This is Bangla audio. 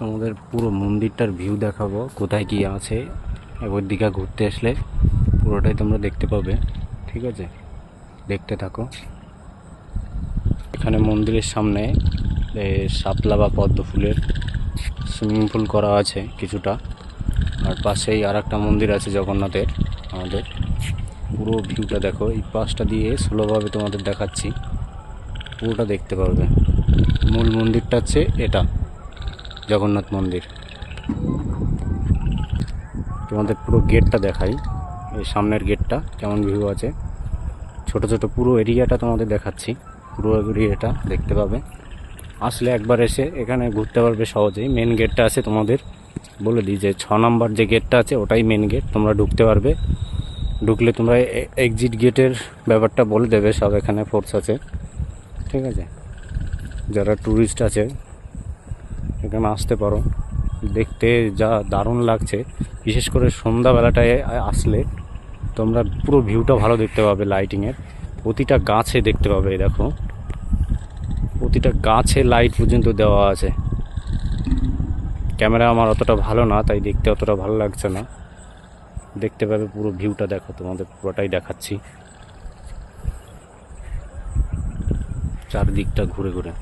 তোমাদের পুরো মন্দিরটার ভিউ দেখাবো, কোথায় কি আছে। এবার দীঘা ঘুরতে আসলে পুরোটাই তোমরা দেখতে পাবে, ঠিক আছে? দেখতে থাকো। এখানে মন্দিরের সামনে শাপলা বা পদ্ম ফুলের সুইমিং পুল করা আছে কিছুটা, আর পাশেই আর একটা মন্দির আছে জগন্নাথের। আমাদের পুরো ভিউটা দেখো, এই পাশটা দিয়ে স্লোভাবে তোমাদের দেখাচ্ছি, পুরোটা দেখতে পারবে। মূল মন্দিরটা হচ্ছে এটা, জগন্নাথ মন্দির। তোমাদের পুরো গেটটা দেখাই, এই সামনের গেটটা কেমন ভিউ আছে। ছোট ছোট পুরো এরিয়াটা তোমাদের দেখাচ্ছি, পুরো এরিয়াটা দেখতে পাবে। আসলে একবার এসে এখানে ঘুরতে পারবে সহজেই। মেন গেটটা আছে, তোমাদের বলে দিই যে 6 নম্বর যে গেটটা আছে ওটাই মেন গেট, তোমরা ঢুকতে পারবে। ঢুকলে তোমরা এক্সিট গেটের ব্যাপারটা বলে দেবে, সব এখানে ফোর্স আছে, ঠিক আছে? যারা ট্যুরিস্ট আছে এখানে আসতে পারো। দেখতে যা দারুণ লাগছে, বিশেষ করে সন্ধ্যাবেলাটায় আসলে তোমরা পুরো ভিউটা ভালো দেখতে পাবে। লাইটিংয়ের প্রতিটা গাছে দেখতে পাবে, দেখো প্রতিটা গাছে লাইট পর্যন্ত দেওয়া আছে। ক্যামেরা আমার অতটা ভালো না, তাই দেখতে অতটা ভালো লাগছে না। দেখতে পাবে পুরো ভিউটা, দেখো তোমাদের পুরোটাই দেখাচ্ছি চারদিকটা ঘুরে ঘুরে।